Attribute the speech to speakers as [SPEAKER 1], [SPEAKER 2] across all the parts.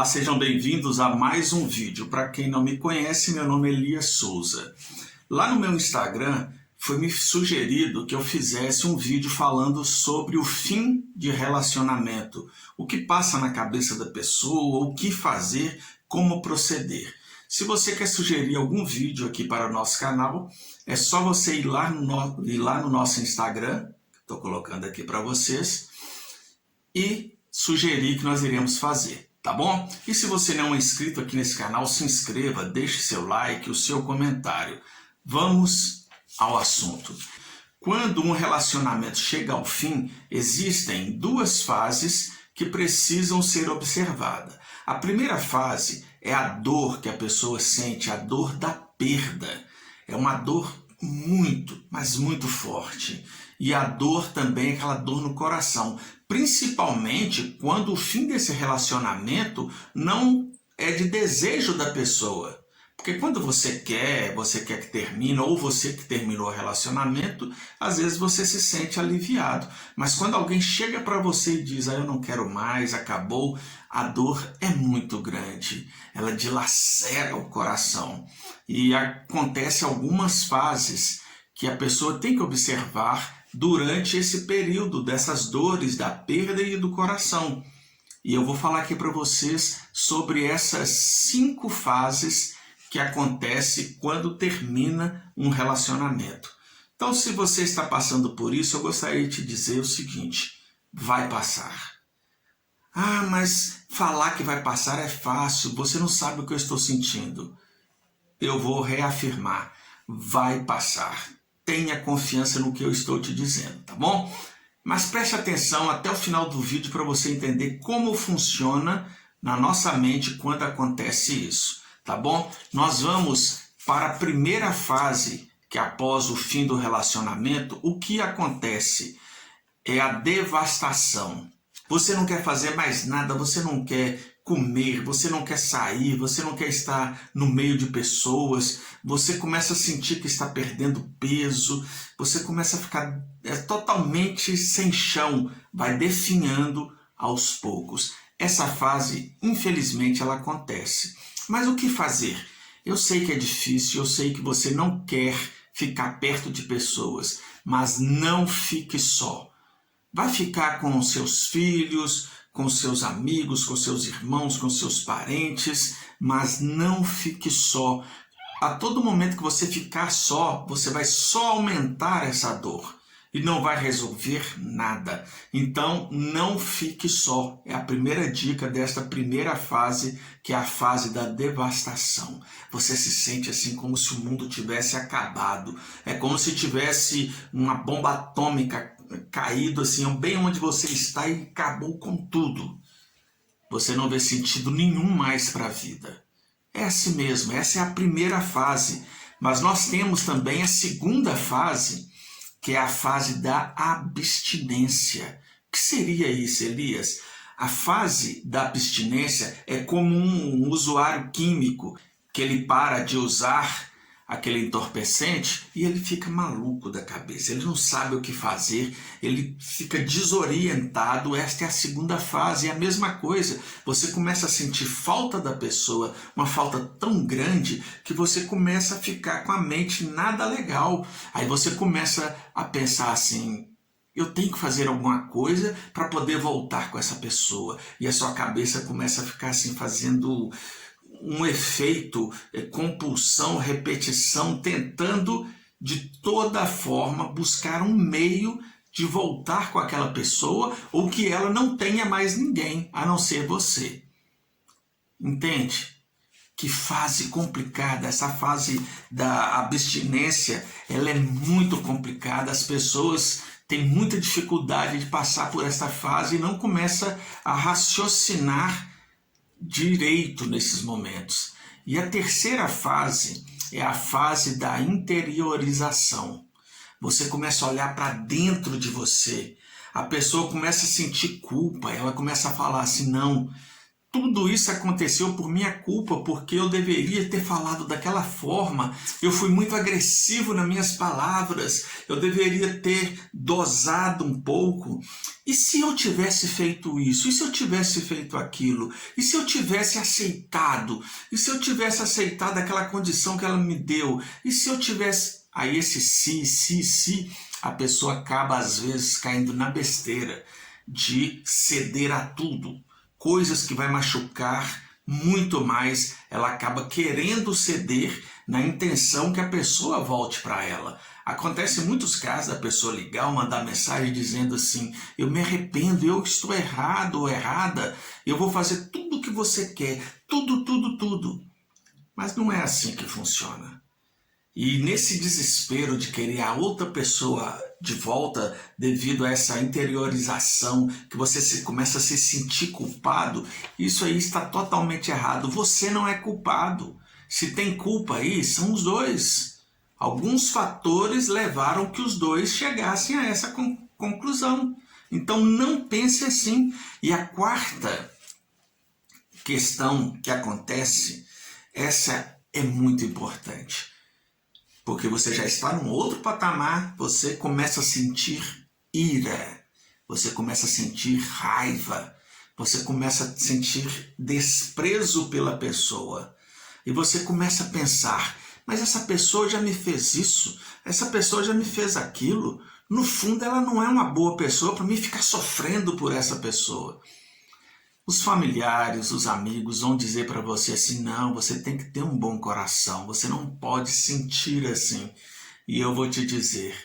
[SPEAKER 1] Olá, sejam bem-vindos a mais um vídeo. Para quem não me conhece, meu nome é Elias Souza. Lá no meu Instagram foi me sugerido que eu fizesse um vídeo falando sobre o fim de relacionamento, o que passa na cabeça da pessoa, o que fazer, como proceder. Se você quer sugerir algum vídeo aqui para o nosso canal, é só você ir lá no nosso Instagram, estou colocando aqui para vocês, e sugerir que nós iremos fazer, tá bom? E se você não é inscrito aqui nesse canal, se inscreva, deixe seu like, o seu comentário. Vamos ao assunto. Quando um relacionamento chega ao fim, existem duas fases que precisam ser observadas. A primeira fase é a dor que a pessoa sente, a dor da perda. É uma dor muito, mas muito forte. E a dor também é aquela dor no coração, principalmente quando o fim desse relacionamento não é de desejo da pessoa. Porque quando você quer que termine, ou você que terminou o relacionamento, às vezes você se sente aliviado. Mas quando alguém chega para você e diz, eu não quero mais, acabou, a dor é muito grande. Ela dilacera o coração. E acontece algumas fases que a pessoa tem que observar durante esse período dessas dores da perda e do coração. E eu vou falar aqui para vocês sobre essas 5 fases que acontece quando termina um relacionamento. Então, se você está passando por isso, eu gostaria de te dizer o seguinte: vai passar. Mas falar que vai passar é fácil, você não sabe o que eu estou sentindo. Eu vou reafirmar, vai passar. Tenha confiança no que eu estou te dizendo, tá bom? Mas preste atenção até o final do vídeo para você entender como funciona na nossa mente quando acontece isso. Tá bom? Nós vamos para a primeira fase, que após o fim do relacionamento, o que acontece é a devastação. Você não quer fazer mais nada, você não quer comer, você não quer sair, você não quer estar no meio de pessoas, você começa a sentir que está perdendo peso, você começa a ficar totalmente sem chão, vai definhando aos poucos. Essa fase, infelizmente, ela acontece. Mas o que fazer? Eu sei que é difícil, eu sei que você não quer ficar perto de pessoas, mas não fique só. Vai ficar com seus filhos, com seus amigos, com seus irmãos, com seus parentes, mas não fique só. A todo momento que você ficar só, você vai só aumentar essa dor e não vai resolver nada. Então, não fique só. É a primeira dica desta primeira fase, que é a fase da devastação. Você se sente assim como se o mundo tivesse acabado. É como se tivesse uma bomba atômica caído assim, bem onde você está, e acabou com tudo. Você não vê sentido nenhum mais para a vida. É assim mesmo, essa é a primeira fase. Mas nós temos também a segunda fase, que é a fase da abstinência. O que seria isso, Elias? A fase da abstinência é como um usuário químico que ele para de usar aquele entorpecente e ele fica maluco da cabeça, ele não sabe o que fazer, ele fica desorientado. Esta é a segunda fase. É a mesma coisa, você começa a sentir falta da pessoa, uma falta tão grande que você começa a ficar com a mente nada legal. Aí você começa a pensar assim, eu tenho que fazer alguma coisa para poder voltar com essa pessoa. E a sua cabeça começa a ficar assim, fazendo um efeito, compulsão, repetição, tentando de toda forma buscar um meio de voltar com aquela pessoa, ou que ela não tenha mais ninguém a não ser você. Entende? Que fase complicada, essa fase da abstinência, ela é muito complicada. As pessoas têm muita dificuldade de passar por essa fase e não começam a raciocinar direito nesses momentos. E a terceira fase é a fase da interiorização. Você começa a olhar para dentro de você. A pessoa começa a sentir culpa, ela começa a falar assim, não, tudo isso aconteceu por minha culpa, porque eu deveria ter falado daquela forma. Eu fui muito agressivo nas minhas palavras. Eu deveria ter dosado um pouco. E se eu tivesse feito isso? E se eu tivesse feito aquilo? E se eu tivesse aceitado? E se eu tivesse aceitado aquela condição que ela me deu? E se eu tivesse... Aí esse se, a pessoa acaba às vezes caindo na besteira de ceder a tudo. Coisas que vai machucar muito mais, ela acaba querendo ceder na intenção que a pessoa volte para ela. Acontece em muitos casos da pessoa ligar ou mandar mensagem dizendo assim: eu me arrependo, eu estou errado ou errada, eu vou fazer tudo o que você quer, tudo. Mas não é assim que funciona. E nesse desespero de querer a outra pessoa de volta devido a essa interiorização, que você começa a se sentir culpado, isso aí está totalmente errado. Você não é culpado. Se tem culpa aí, são os dois. Alguns fatores levaram que os dois chegassem a essa conclusão. Então não pense assim. E a quarta questão que acontece, essa é muito importante. Porque você já está num outro patamar, você começa a sentir ira, você começa a sentir raiva, você começa a sentir desprezo pela pessoa. E você começa a pensar, mas essa pessoa já me fez isso, essa pessoa já me fez aquilo. No fundo, ela não é uma boa pessoa para mim ficar sofrendo por essa pessoa. Os familiares, os amigos vão dizer para você assim: não, você tem que ter um bom coração, você não pode sentir assim. E eu vou te dizer,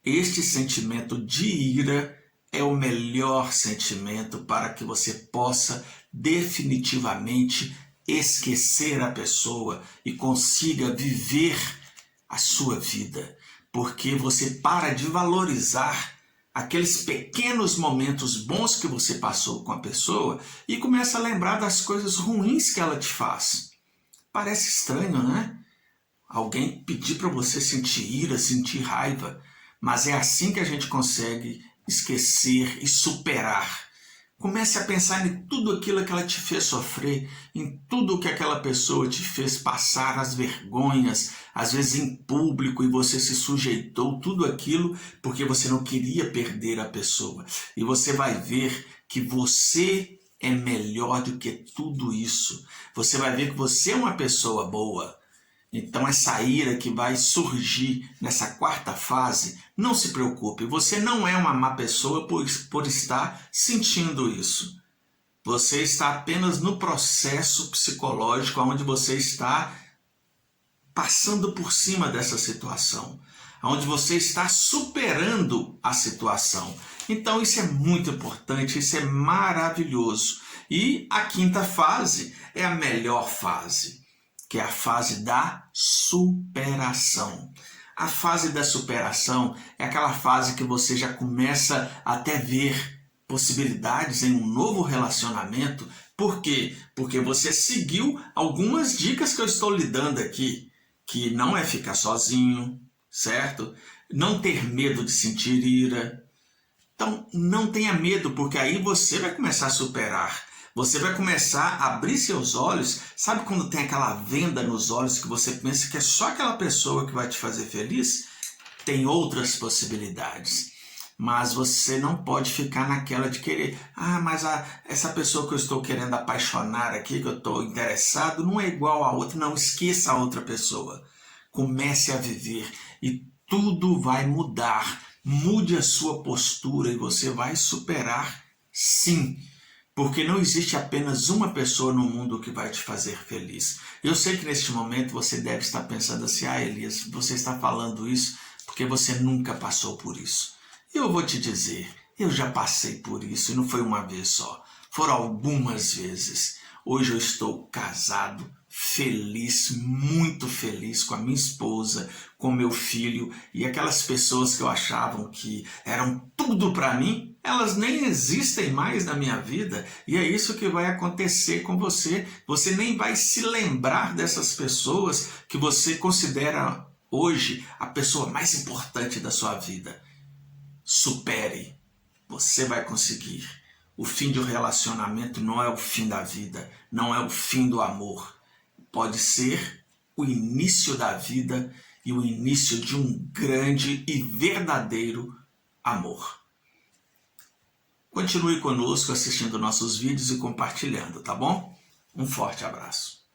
[SPEAKER 1] este sentimento de ira é o melhor sentimento para que você possa definitivamente esquecer a pessoa e consiga viver a sua vida. Porque você para de valorizar aqueles pequenos momentos bons que você passou com a pessoa e começa a lembrar das coisas ruins que ela te faz. Parece estranho, né? Alguém pedir para você sentir ira, sentir raiva, mas é assim que a gente consegue esquecer e superar. Comece a pensar em tudo aquilo que ela te fez sofrer, em tudo que aquela pessoa te fez passar, as vergonhas, às vezes em público, e você se sujeitou, tudo aquilo porque você não queria perder a pessoa. E você vai ver que você é melhor do que tudo isso. Você vai ver que você é uma pessoa boa. Então essa ira que vai surgir nessa quarta fase, não se preocupe, você não é uma má pessoa por estar sentindo isso. Você está apenas no processo psicológico onde você está passando por cima dessa situação, onde você está superando a situação. Então isso é muito importante, isso é maravilhoso. E a quinta fase é a melhor fase, que é a fase da superação. A fase da superação é aquela fase que você já começa a até ver possibilidades em um novo relacionamento. Por quê? Porque você seguiu algumas dicas que eu estou lhe dando aqui, que não é ficar sozinho, certo? Não ter medo de sentir ira. Então, não tenha medo, porque aí você vai começar a superar. Você vai começar a abrir seus olhos. Sabe quando tem aquela venda nos olhos que você pensa que é só aquela pessoa que vai te fazer feliz? Tem outras possibilidades. Mas você não pode ficar naquela de querer, mas essa pessoa que eu estou querendo apaixonar aqui, que eu estou interessado, não é igual a outra. Não, esqueça a outra pessoa. Comece a viver e tudo vai mudar. Mude a sua postura e você vai superar, sim. Porque não existe apenas uma pessoa no mundo que vai te fazer feliz. Eu sei que neste momento você deve estar pensando assim: Elias, você está falando isso porque você nunca passou por isso. Eu vou te dizer, eu já passei por isso e não foi uma vez só. Foram algumas vezes. Hoje eu estou casado, feliz, muito feliz com a minha esposa, com meu filho, e aquelas pessoas que eu achavam que eram tudo para mim, elas nem existem mais na minha vida, e é isso que vai acontecer com você. Você nem vai se lembrar dessas pessoas que você considera hoje a pessoa mais importante da sua vida. Supere, você vai conseguir. O fim de um relacionamento não é o fim da vida, não é o fim do amor. Pode ser o início da vida e o início de um grande e verdadeiro amor. Continue conosco assistindo nossos vídeos e compartilhando, tá bom? Um forte abraço.